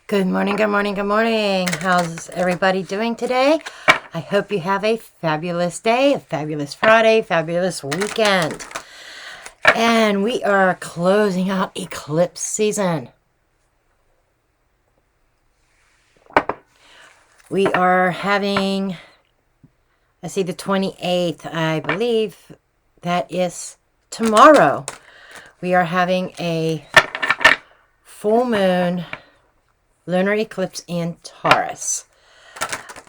Good morning, good morning, good morning. How's everybody doing today? I hope you have a fabulous day, a fabulous Friday, fabulous weekend. And we are closing out eclipse season. We are having, I see the 28th, I believe that is tomorrow. We are having a full moon lunar eclipse in Taurus.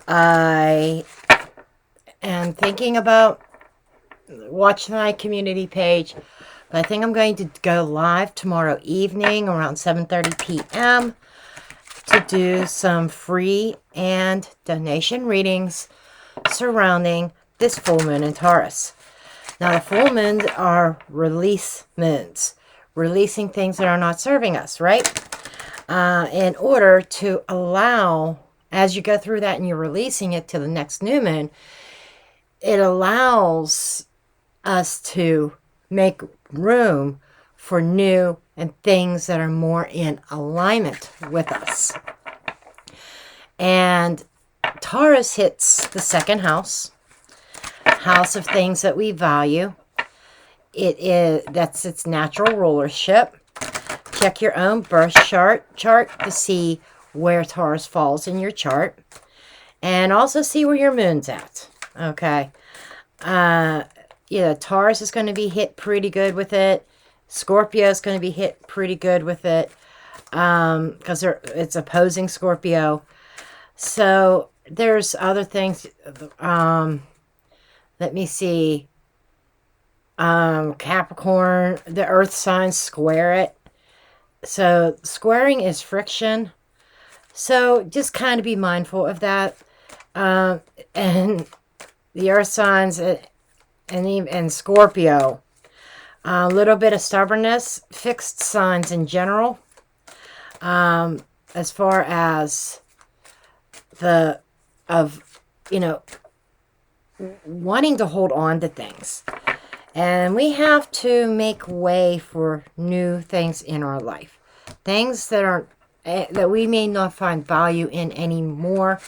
I am thinking about watching my community page, but I think I'm going to go live tomorrow evening around 7:30 p.m. to do some free and donation readings surrounding this full moon in Taurus. Now, the full moons are release moons, releasing things that are not serving us, right? In order to allow, as you go through that and you're releasing it to the next new moon, it allows us to make room for new and things that are more in alignment with us. And Taurus hits the second house of things that we value. That's its natural rulership. Check your own birth chart to see where Taurus falls in your chart. And also see where your moon's at. Okay. Taurus is going to be hit pretty good with it. Scorpio is going to be hit pretty good with it. Because it's opposing Scorpio. So there's other things. Let me see. Capricorn, the earth signs square it. So squaring is friction. So just kind of be mindful of that. And the earth signs and Scorpio. A little bit of stubbornness. Fixed signs in general. As far as wanting to hold on to things. And we have to make way for new things in our life. Things that we may not find value in anymore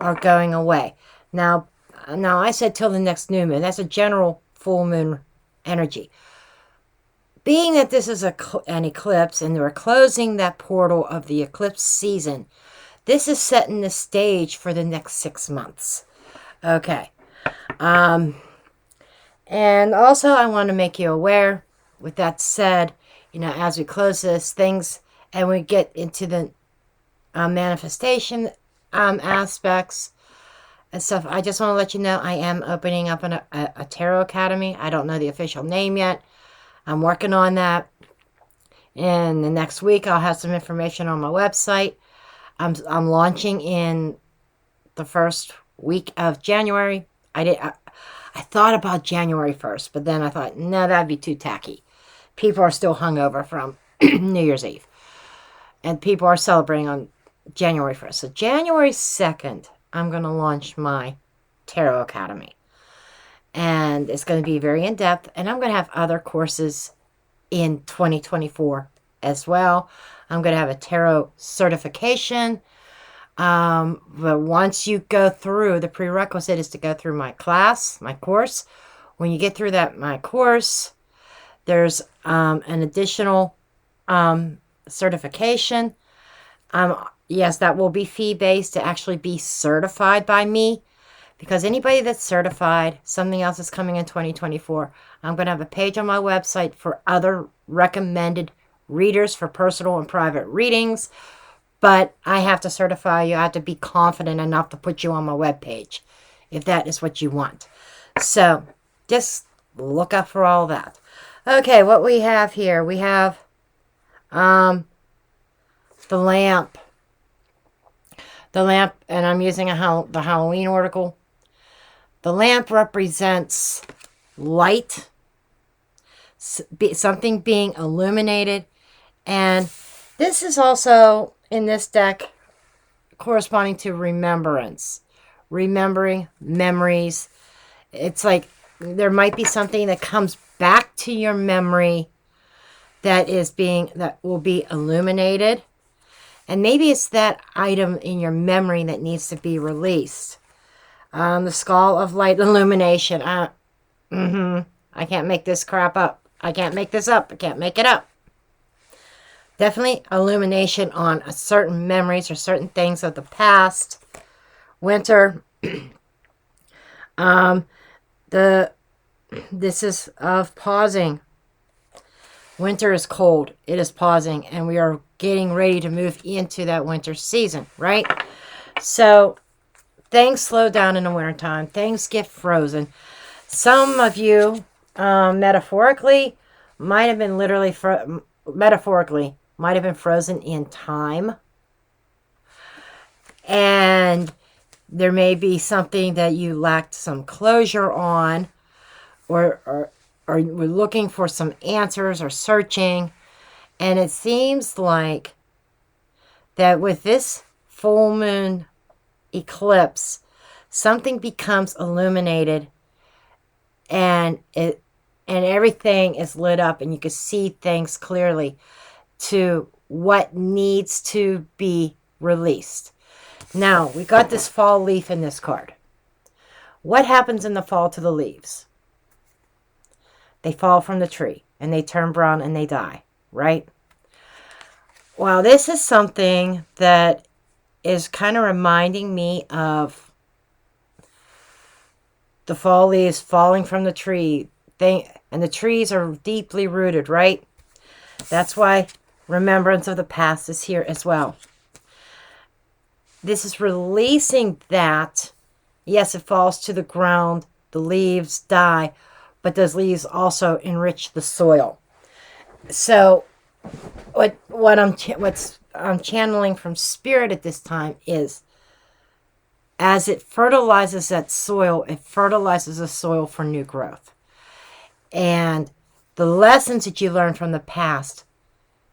are going away. Now I said till the next new moon. That's a general full moon energy. Being that this is an eclipse and we're closing that portal of the eclipse season, this is setting the stage for the next 6 months. Okay. And also, I want to make you aware, with that said, as we close this, things, and we get into the manifestation aspects and stuff, I just want to let you know I am opening up a Tarot Academy. I don't know the official name yet. I'm working on that. And the next week, I'll have some information on my website. I'm launching in the first week of January. I thought about January 1st, but then I thought, no, that'd be too tacky. People are still hungover from New Year's Eve. And people are celebrating on January 1st. So January 2nd, I'm going to launch my Tarot Academy. And it's going to be very in-depth. And I'm going to have other courses in 2024 as well. I'm going to have a tarot certification. But once you go through, the prerequisite is to go through my course. When you get through my course, there's an additional certification. Yes, that will be fee-based to actually be certified by me. Because anybody that's certified, something else is coming in 2024. I'm going to have a page on my website for other recommended readers for personal and private readings. But I have to certify you. I have to be confident enough to put you on my webpage, if that is what you want. So, just look up for all that. Okay, what we have here. We have the lamp. The lamp, and I'm using the Halloween oracle. The lamp represents light, something being illuminated. And this is also, in this deck, corresponding to remembrance. Remembering memories. It's like there might be something that comes back to your memory that will be illuminated. And maybe it's that item in your memory that needs to be released. The Skull of Light Illumination. I can't make this crap up. I can't make this up. I can't make it up. Definitely illumination on certain memories or certain things of the past. Winter. This is of pausing. Winter is cold. It is pausing, and we are getting ready to move into that winter season, right? So things slow down in the wintertime. Things get frozen. Some of you, metaphorically, might have been literally, metaphorically, might have been frozen in time. And there may be something that you lacked some closure on, or we're looking for some answers or searching. And it seems like that with this full moon eclipse, something becomes illuminated, and everything is lit up, and you can see things clearly to what needs to be released. Now, we got this fall leaf in this card. What happens in the fall to the leaves? They fall from the tree, and they turn brown, and they die, right? Well, this is something that is kind of reminding me of the fall leaves falling from the tree. And the trees are deeply rooted, right? That's why remembrance of the past is here as well. This is releasing that. Yes, it falls to the ground. The leaves die, but those leaves also enrich the soil. So what I'm channeling from Spirit at this time is, as it fertilizes that soil, it fertilizes the soil for new growth. And the lessons that you learn from the past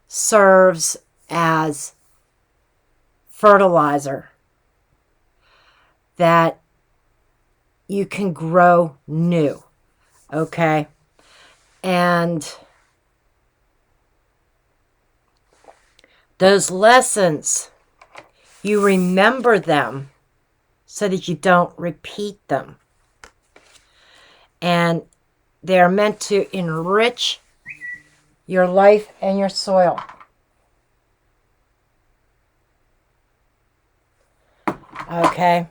serves as fertilizer that you can grow new. Okay? And those lessons, you remember them so that you don't repeat them. And they're meant to enrich your life and your soil. Okay?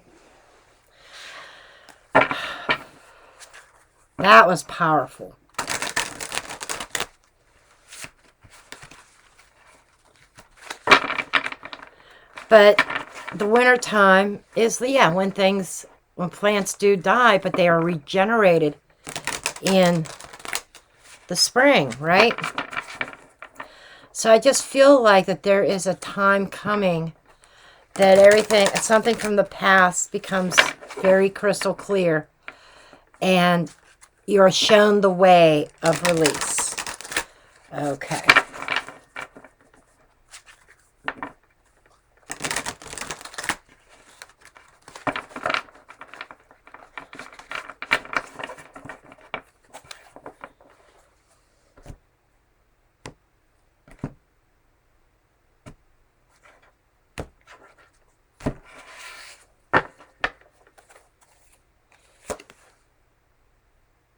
That was powerful. But the winter time is, when plants do die, but they are regenerated in the spring, right? So I just feel like that there is a time coming that something from the past becomes very crystal clear, and you're shown the way of release. Okay.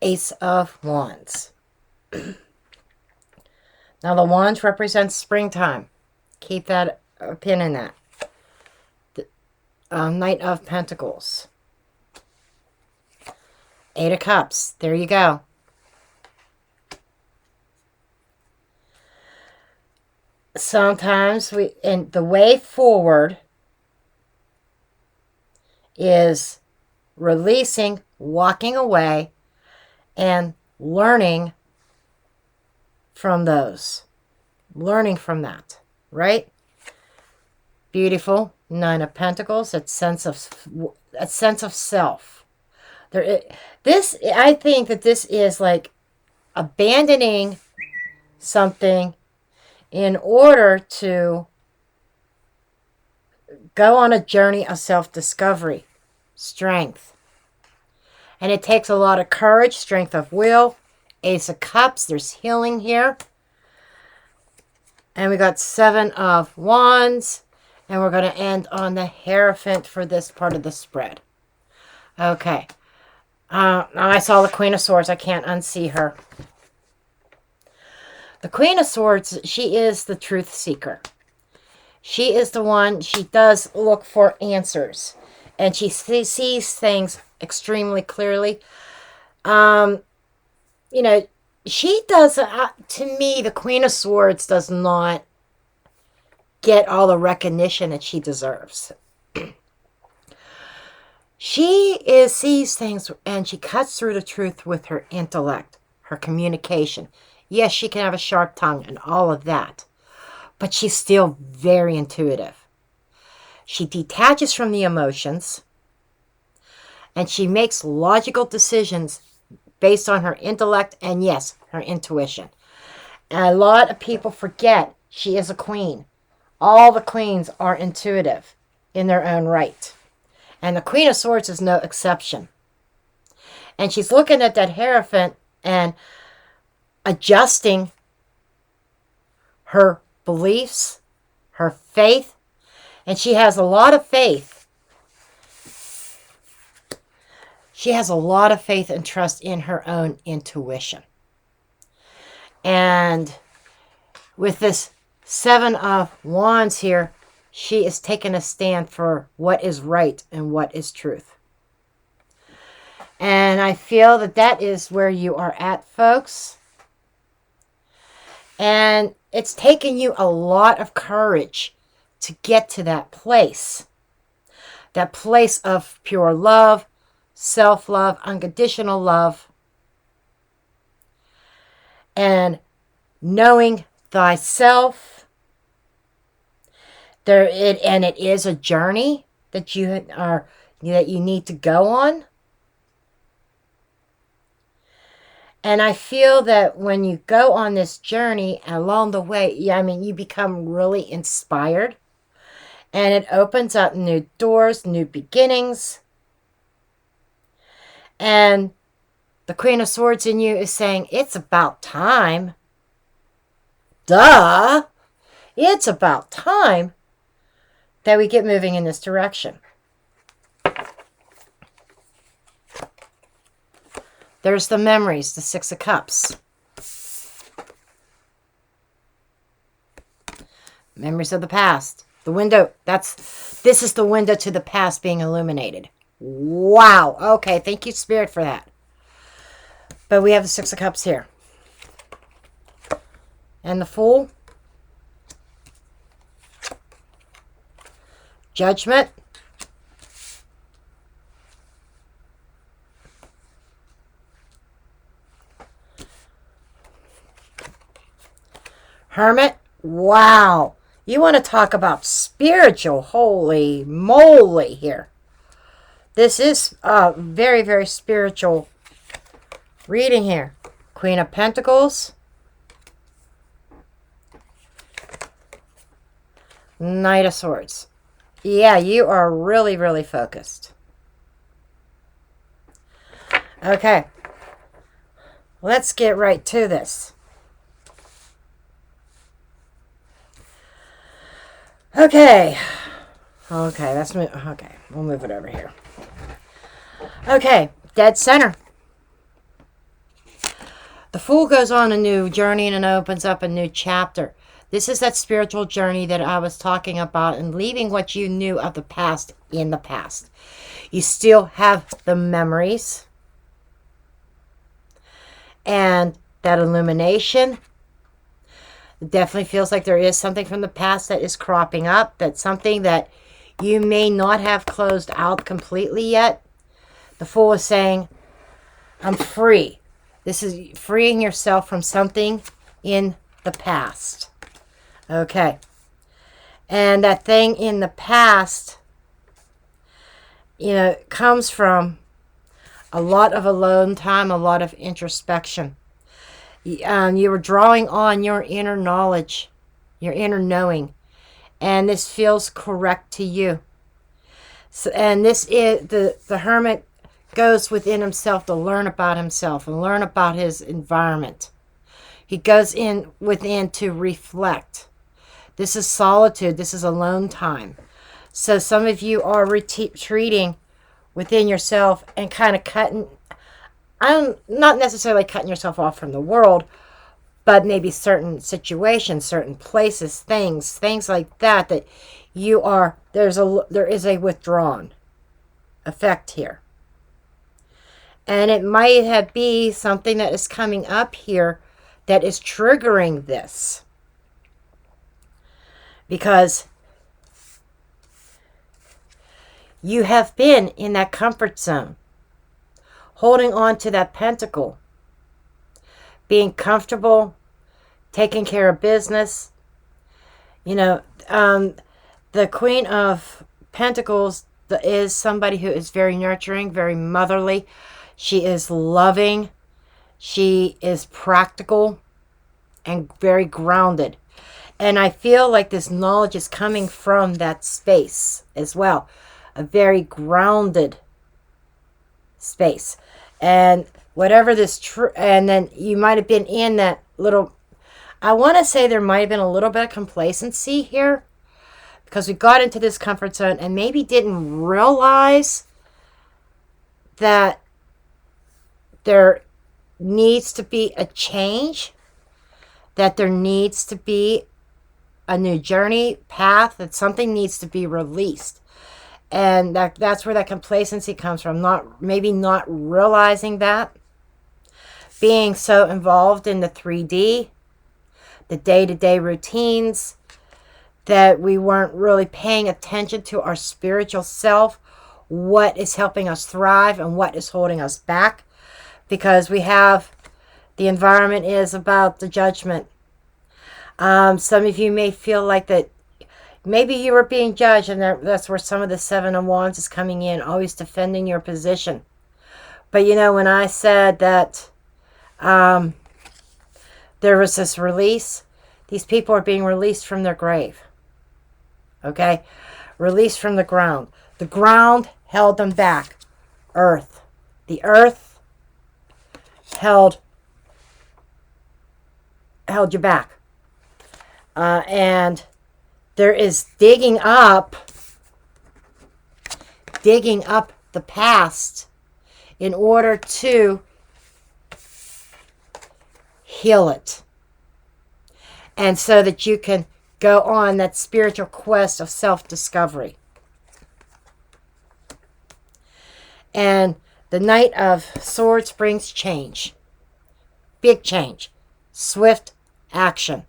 Ace of Wands. Now the Wands represents springtime. Keep that a pin in that. The Knight of Pentacles. Eight of Cups. There you go. Sometimes and the way forward is releasing, walking away, and learning from those. Learning from that. Right? Beautiful. Nine of Pentacles. That sense of self. I think that this is like abandoning something in order to go on a journey of self-discovery. Strength. And it takes a lot of courage, strength of will. Ace of Cups. There's healing here. And we got Seven of Wands. And we're going to end on the Hierophant for this part of the spread. Okay. I saw the Queen of Swords. I can't unsee her. The Queen of Swords, she is the truth seeker. She is the one, she does look for answers. And she sees things extremely clearly. You know, she does, to me, the Queen of Swords does not get all the recognition that she deserves. She sees things and she cuts through the truth with her intellect, her communication. Yes, she can have a sharp tongue and all of that, but she's still very intuitive. She detaches from the emotions and she makes logical decisions based on her intellect and, yes, her intuition. And a lot of people forget she is a queen. All the queens are intuitive in their own right. And the Queen of Swords is no exception. And she's looking at that Hierophant and adjusting her beliefs, her faith. And she has a lot of faith. She has a lot of faith and trust in her own intuition. And with this Seven of Wands here, she is taking a stand for what is right and what is truth. And I feel that that is where you are at, folks. And it's taken you a lot of courage to get to that place. That place of pure love, self-love, unconditional love. And knowing thyself. It is a journey that you need to go on. And I feel that when you go on this journey along the way, you become really inspired. And it opens up new doors, new beginnings. And the Queen of Swords in you is saying, it's about time. Duh! It's about time that we get moving in this direction. There's the memories, the Six of Cups. Memories of the past. The window, this is the window to the past being illuminated. Wow. Okay, thank you, Spirit, for that. But we have the Six of Cups here. And the Fool. Judgment. Hermit. Wow. You want to talk about spiritual, holy moly here. This is a very, very spiritual reading here. Queen of Pentacles. Knight of Swords. Yeah, you are really, really focused. Okay. Let's get right to this. Okay. Okay, we'll move it over here. Okay, dead center. The Fool goes on a new journey and opens up a new chapter. This is that spiritual journey that I was talking about and leaving what you knew of the past in the past. You still have the memories and that illumination. It definitely feels like there is something from the past that is cropping up. That's something that you may not have closed out completely yet. The Fool is saying, I'm free. This is freeing yourself from something in the past. Okay. And that thing in the past, comes from a lot of alone time, a lot of introspection. You were drawing on your inner knowledge, your inner knowing. And this feels correct to you. So, and this is the Hermit goes within himself to learn about himself and learn about his environment. He goes in within to reflect, This is solitude. This is alone time. So some of you are retreating within yourself and kind of cutting, I'm not necessarily cutting yourself off from the world, but maybe certain situations, certain places, things like that, that you are, there is a withdrawn effect here. And it might have be something that is coming up here that is triggering this. Because you have been in that comfort zone, holding on to that pentacle, being comfortable, taking care of business. You know, the Queen of Pentacles is somebody who is very nurturing, very motherly. She is loving. She is practical and very grounded. And I feel like this knowledge is coming from that space as well. A very grounded space. And whatever this... and then you might have been in that little... I want to say there might have been a little bit of complacency here. Because we got into this comfort zone and maybe didn't realize that there needs to be a change. That there needs to be a new journey, path, that something needs to be released. And that's where that complacency comes from. Maybe not realizing that. Being so involved in the 3D, the day-to-day routines, that we weren't really paying attention to our spiritual self, what is helping us thrive and what is holding us back. Because we have, the environment is about the judgment. Some of you may feel like that maybe you were being judged, and that's where some of the Seven of Wands is coming in, always defending your position. But you know, when I said that there was this release, these people are being released from their grave. Okay? Released from the ground. The ground held them back. Earth. The earth held you back. And there is digging up the past in order to heal it. And so that you can go on that spiritual quest of self-discovery. And the Knight of Swords brings change. Big change. Swift action.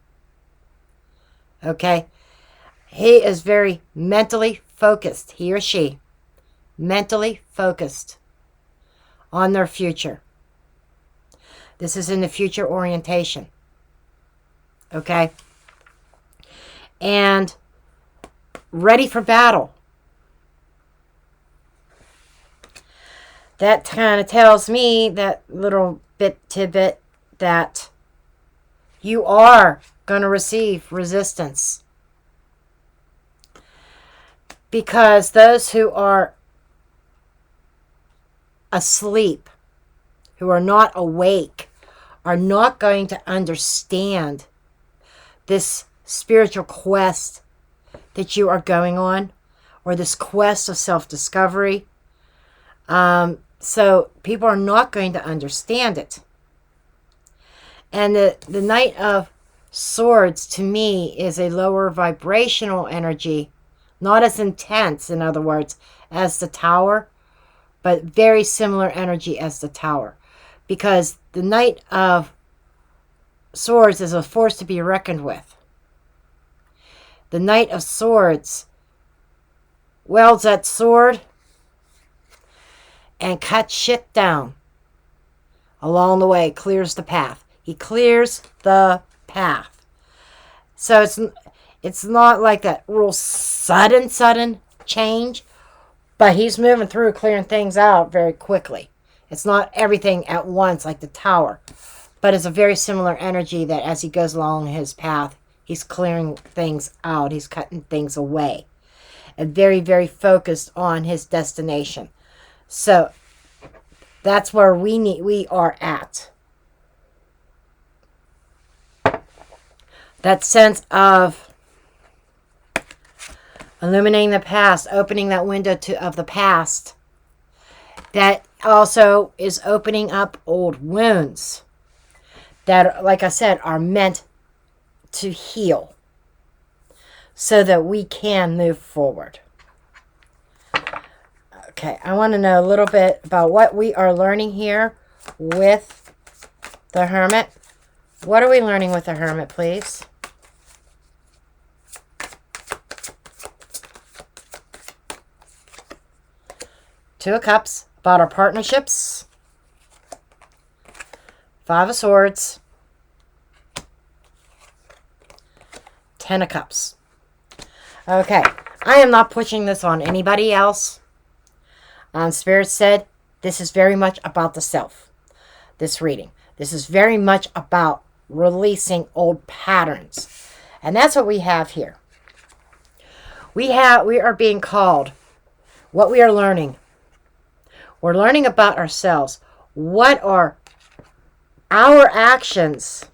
Okay? He is very mentally focused. He or she. Mentally focused on their future. This is in the future orientation. Okay? And ready for battle. That kind of tells me, that little tidbit, that you are going to receive resistance. Because those who are asleep, who are not awake, are not going to understand this spiritual quest that you are going on, or this quest of self-discovery. So people are not going to understand it. And the Knight of Swords, to me, is a lower vibrational energy. Not as intense, in other words, as the Tower, but very similar energy as the Tower. Because the Knight of Swords is a force to be reckoned with. The Knight of Swords wields that sword and cuts shit down along the way, clears the path. He clears the path. So it's not like that real sudden change, but he's moving through, clearing things out very quickly. It's not everything at once like the Tower, but it's a very similar energy that as he goes along his path, he's clearing things out, he's cutting things away, and very, very focused on his destination. So that's where we are at. That sense of illuminating the past, opening that window of the past. That also is opening up old wounds that, like I said, are meant to heal so that we can move forward. Okay, I want to know a little bit about what we are learning here with the Hermit. What are we learning with the Hermit, please? Two of Cups, about our partnerships. Five of Swords. Ten of Cups. Okay, I am not pushing this on anybody else. Spirit said this is very much about the self, this reading. This is very much about releasing old patterns. And that's what we have here. We are being called. What we are learning. We're learning about ourselves. What are our actions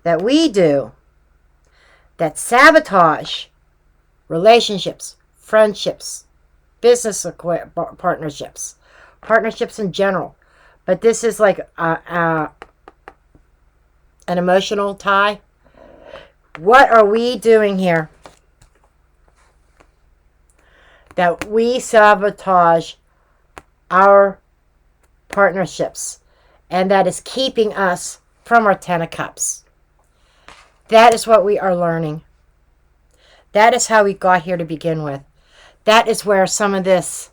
that we do that sabotage relationships, friendships, business partnerships, partnerships in general. But this is like an emotional tie. What are we doing here that we sabotage our partnerships and that is keeping us from our Ten of Cups? That is what we are learning. That is how we got here to begin with. That is where some of this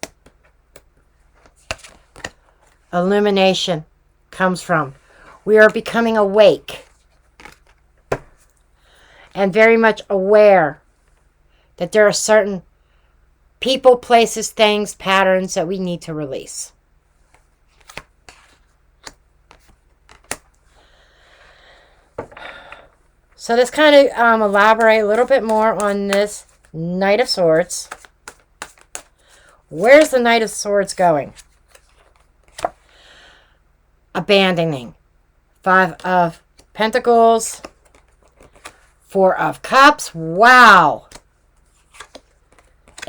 illumination comes from. We are becoming awake and very much aware that there are certain people, places, things, patterns that we need to release. So let's kind of elaborate a little bit more on this Knight of Swords. Where's the Knight of Swords going? Abandoning. Five of Pentacles. Four of Cups. Wow.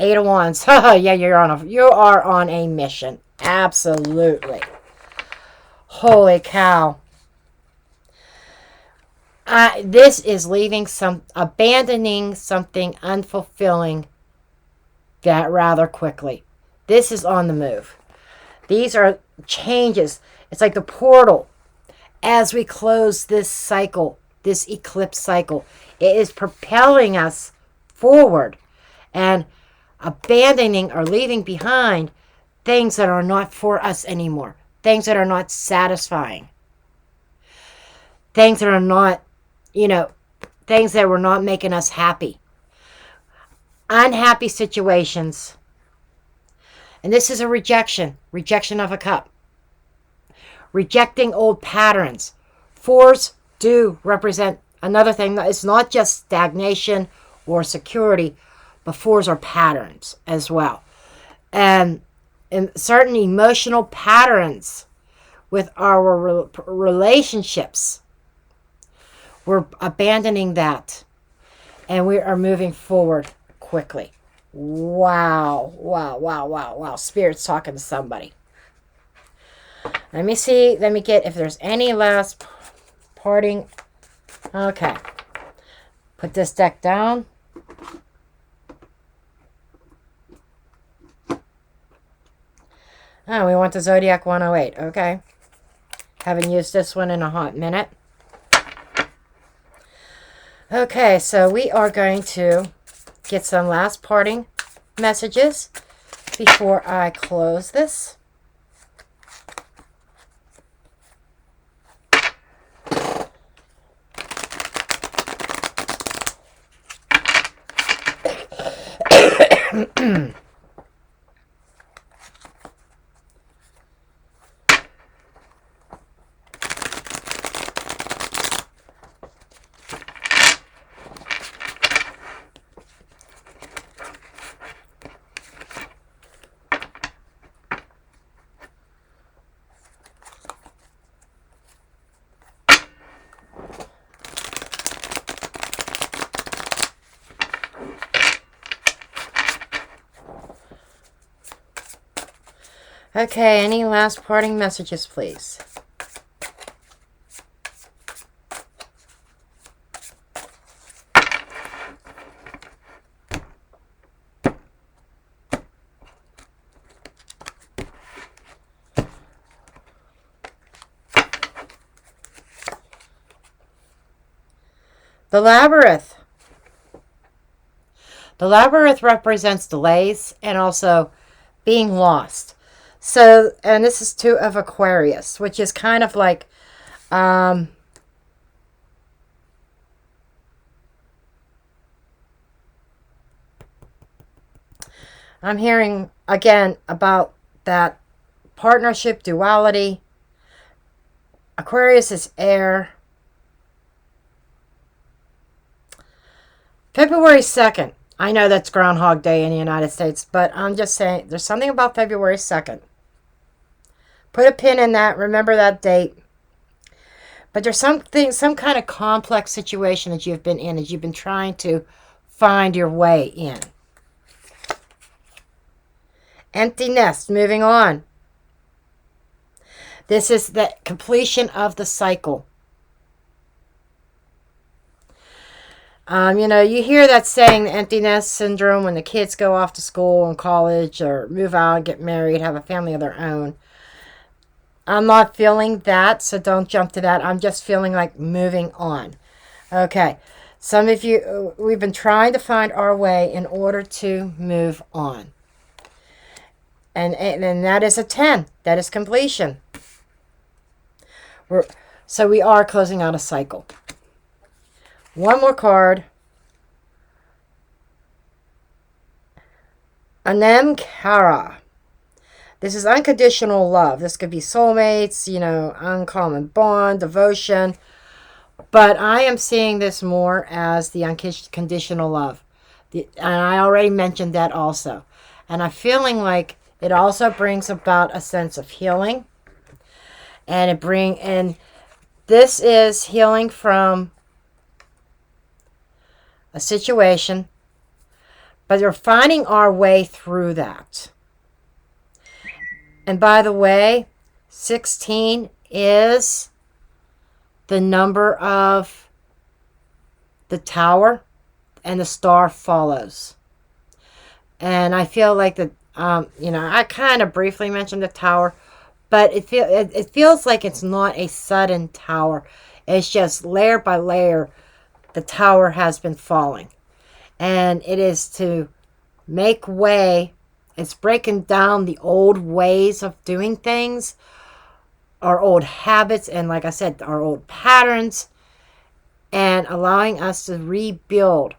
Eight of Wands. Yeah, you are on a mission. Absolutely. Holy cow. This is abandoning something unfulfilling that rather quickly. This is on the move. These are changes. It's like the portal. As we close this cycle, this eclipse cycle, it is propelling us forward and abandoning or leaving behind things that are not for us anymore. Things that are not satisfying. Things that are not, things that were not making us happy. Unhappy situations. And this is a rejection of a cup. Rejecting old patterns. Fours do represent another thing. It's not just stagnation or security, but fours are patterns as well. And certain emotional patterns with our relationships. We're abandoning that. And we are moving forward quickly. Wow. Wow, wow, wow, wow. Spirit's talking to somebody. Let me see. Let me get if there's any last parting. Okay. Put this deck down. Oh, we want the Zodiac 108. Okay. Haven't used this one in a hot minute. Okay, so we are going to get some last parting messages before I close this. Okay, any last parting messages, please? The Labyrinth. The Labyrinth represents delays and also being lost. So, and this is two of Aquarius, which is kind of like, I'm hearing again about that partnership duality. Aquarius is air. February 2nd. I know that's Groundhog Day in the United States, but I'm just saying there's something about February 2nd. Put a pin in that. Remember that date. But there's something, some kind of complex situation that you've been in, as you've been trying to find your way in. Empty nest. Moving on. This is the completion of the cycle. You know, you hear that saying, the empty nest syndrome, when the kids go off to school and college or move out, get married, have a family of their own. I'm not feeling that, so don't jump to that. I'm just feeling like moving on. Okay. Some of you, we've been trying to find our way in order to move on. And that is a 10. That is completion. So we are closing out a cycle. One more card. Anem Cara. This is unconditional love. This could be soulmates, you know, uncommon bond, devotion. But I am seeing this more as the unconditional love. And I already mentioned that also. And I'm feeling like it also brings about a sense of healing. And this is healing from a situation, but we're finding our way through that. And by the way, 16 is the number of the tower, and the star follows. And I feel like you know, I kind of briefly mentioned the tower, but it feels like it's not a sudden tower. It's just layer by layer, the tower has been falling. And it is to make way. It's breaking down the old ways of doing things, our old habits, and like I said, our old patterns, and allowing us to rebuild.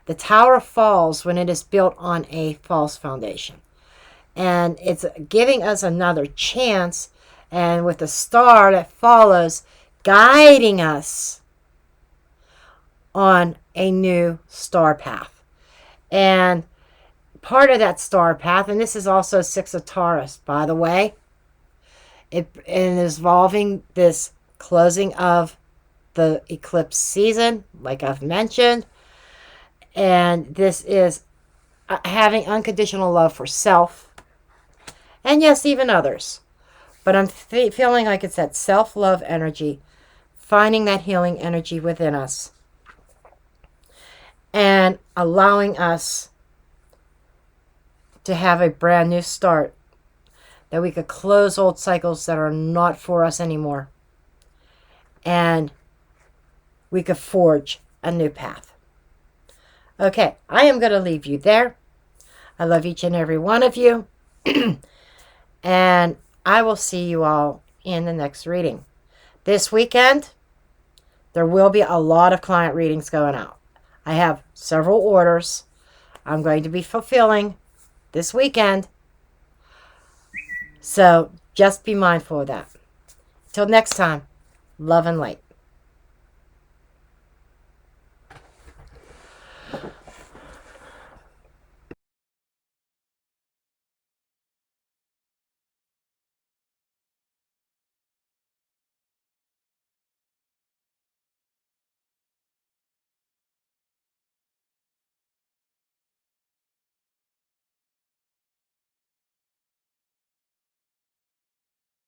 The tower falls when it is built on a false foundation. And it's giving us another chance, and with the star that follows, guiding us on a new star path. And part of that star path, and this is also 6 of Taurus, by the way, it is involving this closing of the eclipse season, like I've mentioned. And this is having unconditional love for self, and yes, even others. But I'm feeling like it's that self-love energy, finding that healing energy within us, and allowing us to have a brand new start, that we could close old cycles that are not for us anymore, and we could forge a new path. Okay, I am going to leave you there. I love each and every one of you. And I will see you all in the next reading. This weekend, there will be a lot of client readings going out. I have several orders I'm going to be fulfilling this weekend. So just be mindful of that. Till next time, love and light.